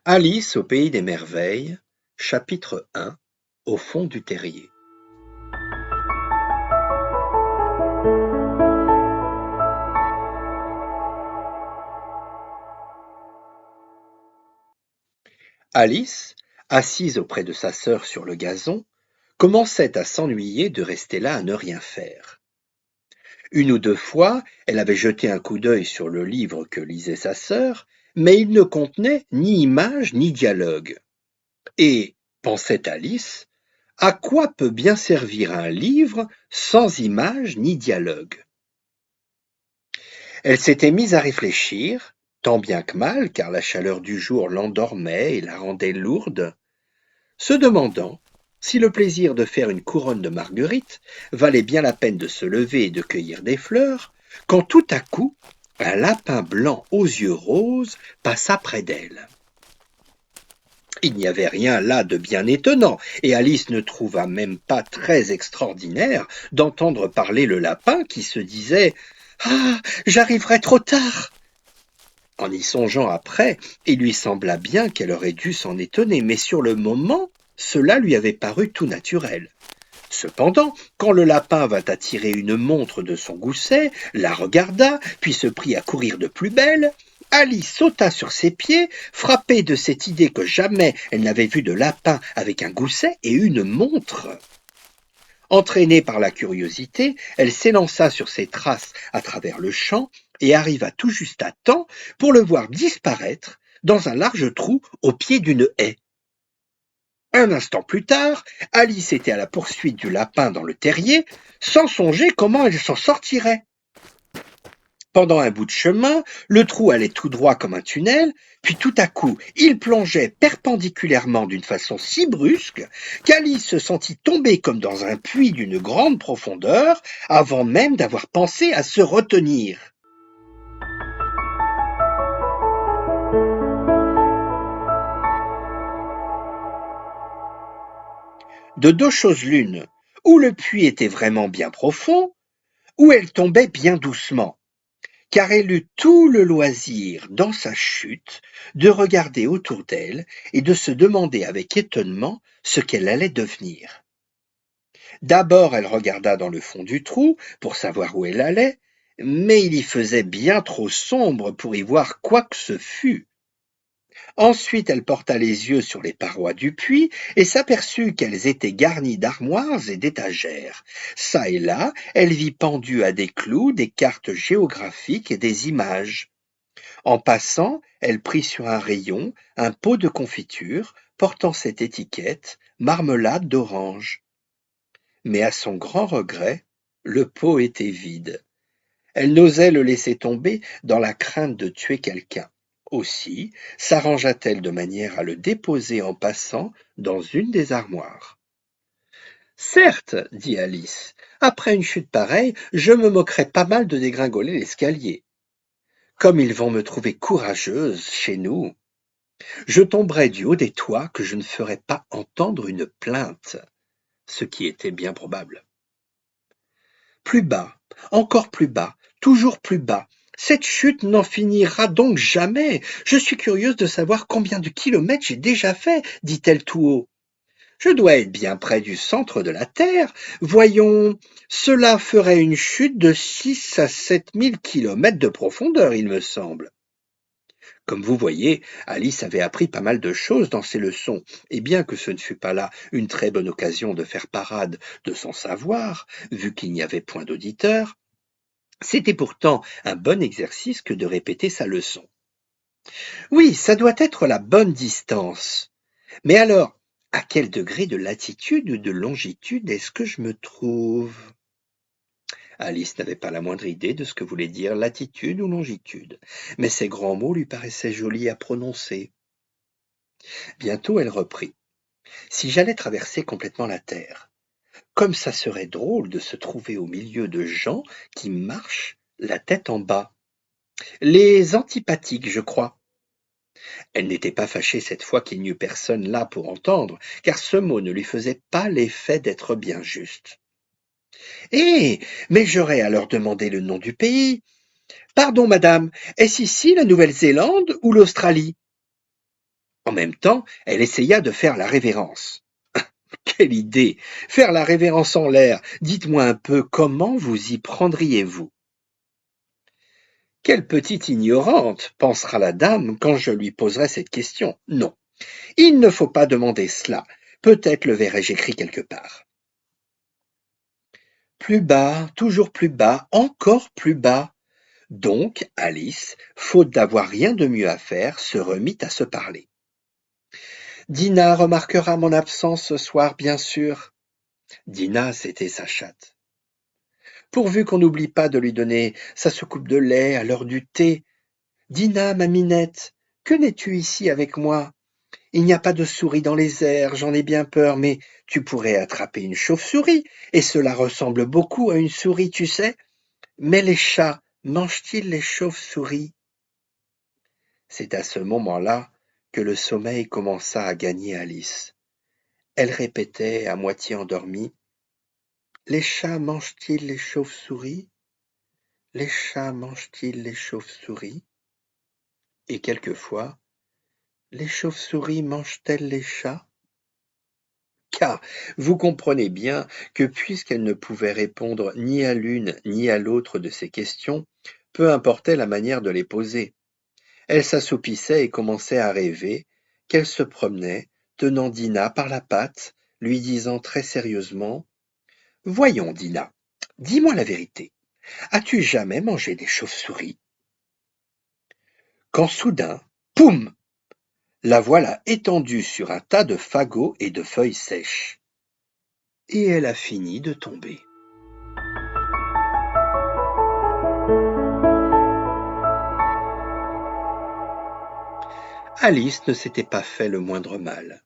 Alice au pays des merveilles, chapitre 1. Au fond du terrier. Alice, assise auprès de sa sœur sur le gazon, commençait à s'ennuyer de rester là à ne rien faire. Une ou deux fois, elle avait jeté un coup d'œil sur le livre que lisait sa sœur, mais il ne contenait ni images ni dialogue. Et, pensait Alice, à quoi peut bien servir un livre sans images ni dialogue? Elle s'était mise à réfléchir, tant bien que mal, car la chaleur du jour l'endormait et la rendait lourde, se demandant si le plaisir de faire une couronne de marguerites valait bien la peine de se lever et de cueillir des fleurs, quand tout à coup, un lapin blanc aux yeux roses passa près d'elle. Il n'y avait rien là de bien étonnant, et Alice ne trouva même pas très extraordinaire d'entendre parler le lapin qui se disait « Ah, j'arriverai trop tard !» En y songeant après, il lui sembla bien qu'elle aurait dû s'en étonner, mais sur le moment, cela lui avait paru tout naturel. Cependant, quand le lapin vint à tirer une montre de son gousset, la regarda, puis se prit à courir de plus belle, Alice sauta sur ses pieds, frappée de cette idée que jamais elle n'avait vu de lapin avec un gousset et une montre. Entraînée par la curiosité, elle s'élança sur ses traces à travers le champ et arriva tout juste à temps pour le voir disparaître dans un large trou au pied d'une haie. Un instant plus tard, Alice était à la poursuite du lapin dans le terrier, sans songer comment elle s'en sortirait. Pendant un bout de chemin, le trou allait tout droit comme un tunnel, puis tout à coup, il plongeait perpendiculairement d'une façon si brusque qu'Alice se sentit tomber comme dans un puits d'une grande profondeur, avant même d'avoir pensé à se retenir. De deux choses l'une, ou le puits était vraiment bien profond, ou elle tombait bien doucement, car elle eut tout le loisir, dans sa chute, de regarder autour d'elle et de se demander avec étonnement ce qu'elle allait devenir. D'abord elle regarda dans le fond du trou pour savoir où elle allait, mais il y faisait bien trop sombre pour y voir quoi que ce fût. Ensuite elle porta les yeux sur les parois du puits et s'aperçut qu'elles étaient garnies d'armoires et d'étagères. Çà et là, elle vit pendues à des clous des cartes géographiques et des images. En passant, elle prit sur un rayon un pot de confiture portant cette étiquette « Marmelade d'orange ». Mais à son grand regret, le pot était vide. Elle n'osait le laisser tomber dans la crainte de tuer quelqu'un. Aussi s'arrangea-t-elle de manière à le déposer en passant dans une des armoires. Certes, dit Alice, après une chute pareille, je me moquerais pas mal de dégringoler l'escalier. Comme ils vont me trouver courageuse chez nous, je tomberai du haut des toits que je ne ferai pas entendre une plainte, ce qui était bien probable. Plus bas, encore plus bas, toujours plus bas. Cette chute n'en finira donc jamais. Je suis curieuse de savoir combien de kilomètres j'ai déjà fait, dit-elle tout haut. Je dois être bien près du centre de la Terre. Voyons, cela ferait une chute de 6 à 7 000 kilomètres de profondeur, il me semble. Comme vous voyez, Alice avait appris pas mal de choses dans ses leçons, et bien que ce ne fût pas là une très bonne occasion de faire parade de son savoir, vu qu'il n'y avait point d'auditeurs, c'était pourtant un bon exercice que de répéter sa leçon. Oui, ça doit être la bonne distance. Mais alors, à quel degré de latitude ou de longitude est-ce que je me trouve? Alice n'avait pas la moindre idée de ce que voulait dire latitude ou longitude, mais ces grands mots lui paraissaient jolis à prononcer. Bientôt elle reprit. Si j'allais traverser complètement la terre, comme ça serait drôle de se trouver au milieu de gens qui marchent la tête en bas. Les antipathiques, je crois. Elle n'était pas fâchée cette fois qu'il n'y eût personne là pour entendre, car ce mot ne lui faisait pas l'effet d'être bien juste. Eh, mais j'aurais alors demandé le nom du pays. Pardon, madame, est-ce ici la Nouvelle-Zélande ou l'Australie? En même temps, elle essaya de faire la révérence. Quelle idée! Faire la révérence en l'air. Dites-moi un peu comment vous y prendriez-vous? Quelle petite ignorante, pensera la dame quand je lui poserai cette question. Non, il ne faut pas demander cela. Peut-être le verrai-je écrit quelque part. Plus bas, toujours plus bas, encore plus bas. Donc, Alice, faute d'avoir rien de mieux à faire, se remit à se parler. Dinah remarquera mon absence ce soir, bien sûr. Dinah, c'était sa chatte. Pourvu qu'on n'oublie pas de lui donner sa soucoupe de lait à l'heure du thé. Dinah, ma minette, que n'es-tu ici avec moi? Il n'y a pas de souris dans les airs, j'en ai bien peur, mais tu pourrais attraper une chauve-souris, et cela ressemble beaucoup à une souris, tu sais. Mais les chats, mangent-ils les chauves-souris? C'est à ce moment-là que le sommeil commença à gagner Alice. Elle répétait, à moitié endormie, les chats mangent-ils les chauves-souris? Les chats mangent-ils les chauves-souris? Et quelquefois, les chauves-souris mangent-elles les chats? Car vous comprenez bien que puisqu'elle ne pouvait répondre ni à l'une ni à l'autre de ces questions, peu importait la manière de les poser. Elle s'assoupissait et commençait à rêver qu'elle se promenait, tenant Dinah par la patte, lui disant très sérieusement: Voyons, Dinah, dis-moi la vérité. As-tu jamais mangé des chauves-souris? Quand soudain, poum! La voilà étendue sur un tas de fagots et de feuilles sèches. Et elle a fini de tomber. Alice ne s'était pas fait le moindre mal.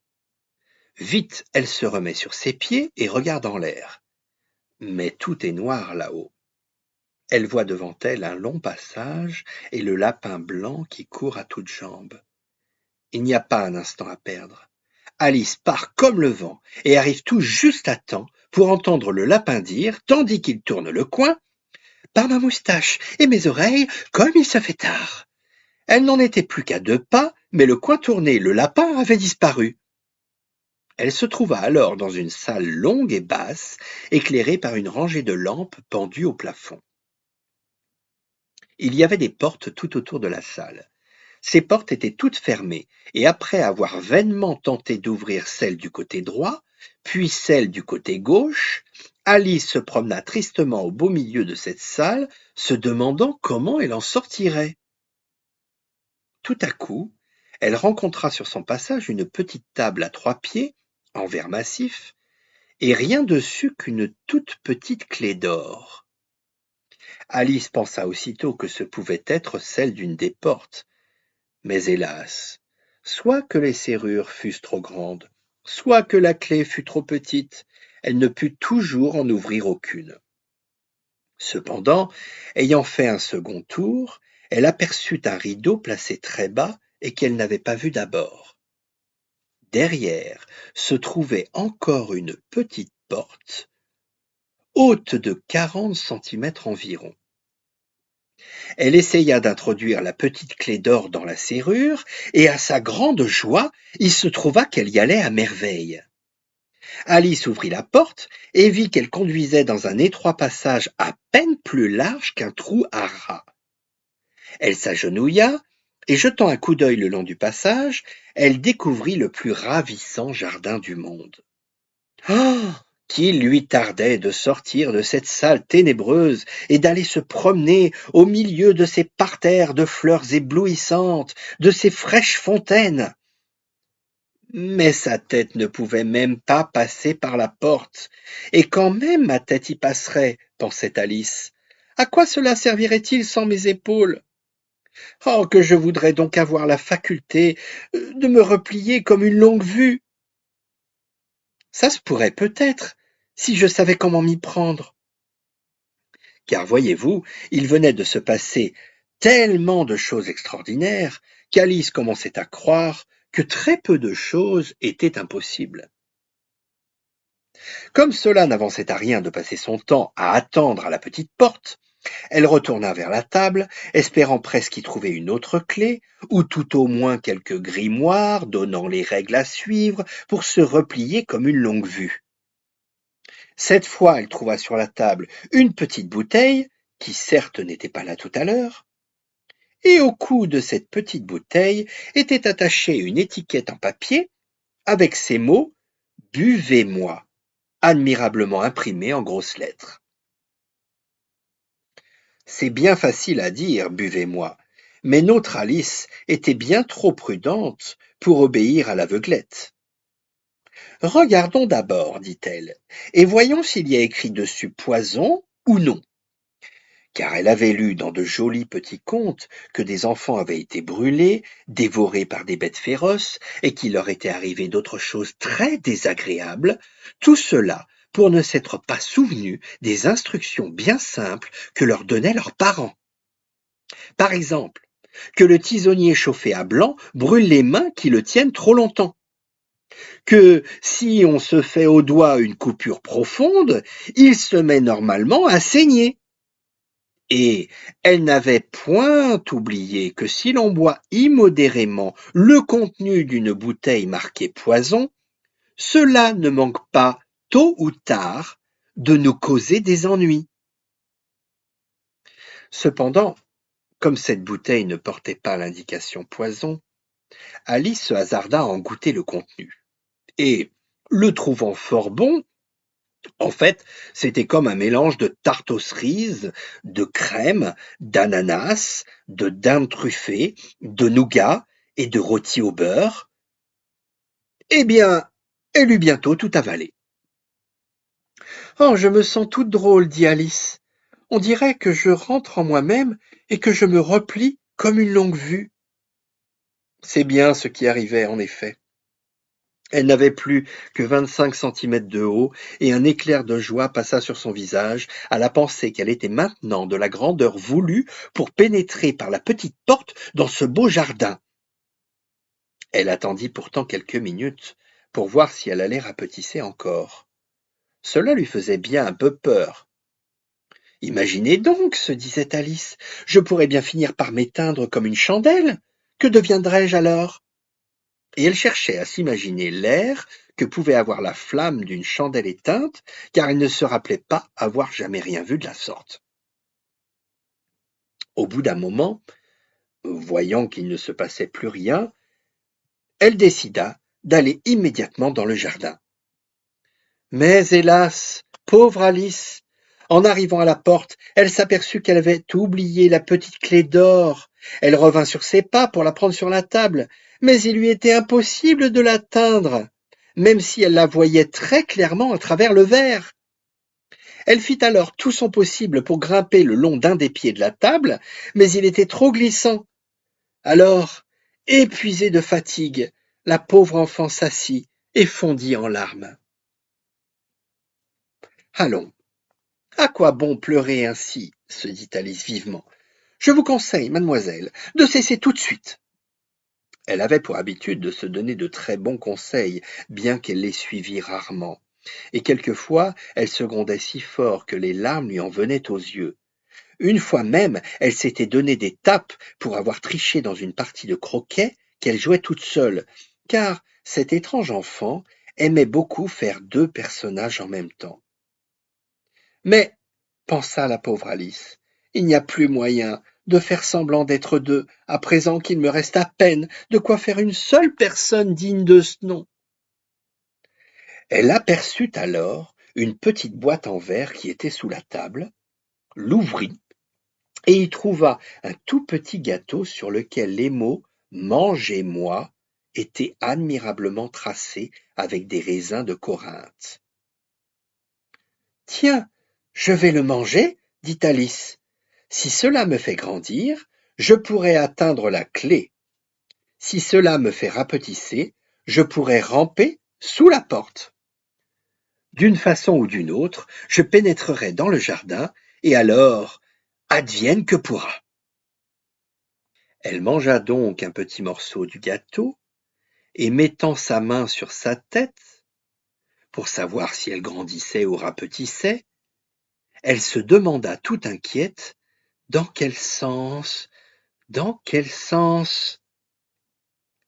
Vite, elle se remet sur ses pieds et regarde en l'air. Mais tout est noir là-haut. Elle voit devant elle un long passage et le lapin blanc qui court à toutes jambes. Il n'y a pas un instant à perdre. Alice part comme le vent et arrive tout juste à temps pour entendre le lapin dire, tandis qu'il tourne le coin, par ma moustache et mes oreilles, comme il se fait tard. Elle n'en était plus qu'à 2 pas, mais le coin tourné, le lapin avait disparu. Elle se trouva alors dans une salle longue et basse, éclairée par une rangée de lampes pendues au plafond. Il y avait des portes tout autour de la salle. Ces portes étaient toutes fermées, et après avoir vainement tenté d'ouvrir celle du côté droit, puis celle du côté gauche, Alice se promena tristement au beau milieu de cette salle, se demandant comment elle en sortirait. Tout à coup, elle rencontra sur son passage une petite table à 3 pieds, en verre massif, et rien dessus qu'une toute petite clé d'or. Alice pensa aussitôt que ce pouvait être celle d'une des portes, mais hélas, soit que les serrures fussent trop grandes, soit que la clé fût trop petite, elle ne put toujours en ouvrir aucune. Cependant, ayant fait un second tour, elle aperçut un rideau placé très bas et qu'elle n'avait pas vu d'abord. Derrière se trouvait encore une petite porte, haute de 40 centimètres environ. Elle essaya d'introduire la petite clé d'or dans la serrure, et à sa grande joie, il se trouva qu'elle y allait à merveille. Alice ouvrit la porte et vit qu'elle conduisait dans un étroit passage à peine plus large qu'un trou à rat. Elle s'agenouilla, et jetant un coup d'œil le long du passage, elle découvrit le plus ravissant jardin du monde. Ah! Qu'il lui tardait de sortir de cette salle ténébreuse et d'aller se promener au milieu de ces parterres de fleurs éblouissantes, de ces fraîches fontaines. Mais sa tête ne pouvait même pas passer par la porte, et quand même ma tête y passerait, pensait Alice. À quoi cela servirait-il sans mes épaules? Oh, que je voudrais donc avoir la faculté de me replier comme une longue-vue. Ça se pourrait peut-être, si je savais comment m'y prendre. Car voyez-vous, il venait de se passer tellement de choses extraordinaires qu'Alice commençait à croire que très peu de choses étaient impossibles. Comme cela n'avançait à rien de passer son temps à attendre à la petite porte, Elle retourna vers la table, espérant presque y trouver une autre clé, ou tout au moins quelques grimoires donnant les règles à suivre pour se replier comme une longue-vue. Cette fois, elle trouva sur la table une petite bouteille, qui certes n'était pas là tout à l'heure, et au cou de cette petite bouteille était attachée une étiquette en papier avec ces mots « Buvez-moi » admirablement imprimés en grosses lettres. C'est bien facile à dire « Buvez-moi », mais notre Alice était bien trop prudente pour obéir à l'aveuglette. « Regardons d'abord, dit-elle, et voyons s'il y a écrit dessus poison ou non. » Car elle avait lu dans de jolis petits contes que des enfants avaient été brûlés, dévorés par des bêtes féroces, et qu'il leur était arrivé d'autres choses très désagréables, tout cela pour ne s'être pas souvenu des instructions bien simples que leur donnaient leurs parents. Par exemple, que le tisonnier chauffé à blanc brûle les mains qui le tiennent trop longtemps. Que si on se fait au doigt une coupure profonde, il se met normalement à saigner. Et elle n'avait point oublié que si l'on boit immodérément le contenu d'une bouteille marquée poison, cela ne manque pas, tôt ou tard, de nous causer des ennuis. Cependant, comme cette bouteille ne portait pas l'indication poison, Alice se hasarda à en goûter le contenu. Et, le trouvant fort bon, en fait, c'était comme un mélange de tarte aux cerises, de crème, d'ananas, de dinde truffée, de nougat et de rôti au beurre. Eh bien, elle eut bientôt tout avalé. « Oh, je me sens toute drôle, dit Alice. On dirait que je rentre en moi-même et que je me replie comme une longue-vue. » C'est bien ce qui arrivait en effet. Elle n'avait plus que 25 centimètres de haut, et un éclair de joie passa sur son visage à la pensée qu'elle était maintenant de la grandeur voulue pour pénétrer par la petite porte dans ce beau jardin. Elle attendit pourtant quelques minutes pour voir si elle allait rapetisser encore. Cela lui faisait bien un peu peur. « Imaginez donc, se disait Alice, je pourrais bien finir par m'éteindre comme une chandelle. Que deviendrais-je alors ?» Et elle cherchait à s'imaginer l'air que pouvait avoir la flamme d'une chandelle éteinte, car elle ne se rappelait pas avoir jamais rien vu de la sorte. Au bout d'un moment, voyant qu'il ne se passait plus rien, elle décida d'aller immédiatement dans le jardin. Mais hélas, pauvre Alice, en arrivant à la porte, elle s'aperçut qu'elle avait oublié la petite clé d'or. Elle revint sur ses pas pour la prendre sur la table, mais il lui était impossible de l'atteindre, même si elle la voyait très clairement à travers le verre. Elle fit alors tout son possible pour grimper le long d'un des pieds de la table, mais il était trop glissant. Alors, épuisée de fatigue, la pauvre enfant s'assit et fondit en larmes. « Allons, à quoi bon pleurer ainsi ?» se dit Alice vivement. « Je vous conseille, mademoiselle, de cesser tout de suite. » Elle avait pour habitude de se donner de très bons conseils, bien qu'elle les suivît rarement, et quelquefois elle se grondait si fort que les larmes lui en venaient aux yeux. Une fois même, elle s'était donné des tapes pour avoir triché dans une partie de croquet qu'elle jouait toute seule, car cette étrange enfant aimait beaucoup faire deux personnages en même temps. Mais, pensa la pauvre Alice, il n'y a plus moyen de faire semblant d'être deux, à présent qu'il me reste à peine de quoi faire une seule personne digne de ce nom. Elle aperçut alors une petite boîte en verre qui était sous la table, l'ouvrit et y trouva un tout petit gâteau sur lequel les mots « Mangez-moi » étaient admirablement tracés avec des raisins de Corinthe. « Tiens, je vais le manger, dit Alice. Si cela me fait grandir, je pourrai atteindre la clé. Si cela me fait rapetisser, je pourrai ramper sous la porte. D'une façon ou d'une autre, je pénétrerai dans le jardin, et alors, advienne que pourra. » Elle mangea donc un petit morceau du gâteau, et mettant sa main sur sa tête, pour savoir si elle grandissait ou rapetissait, Elle se demanda tout inquiète dans quel sens, dans quel sens,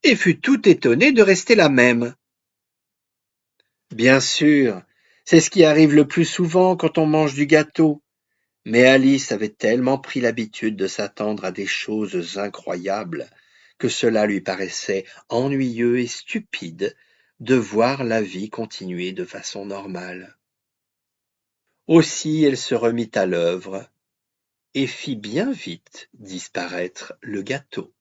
et fut tout étonnée de rester la même. Bien sûr, c'est ce qui arrive le plus souvent quand on mange du gâteau. Mais Alice avait tellement pris l'habitude de s'attendre à des choses incroyables que cela lui paraissait ennuyeux et stupide de voir la vie continuer de façon normale. Aussi elle se remit à l'œuvre et fit bien vite disparaître le gâteau.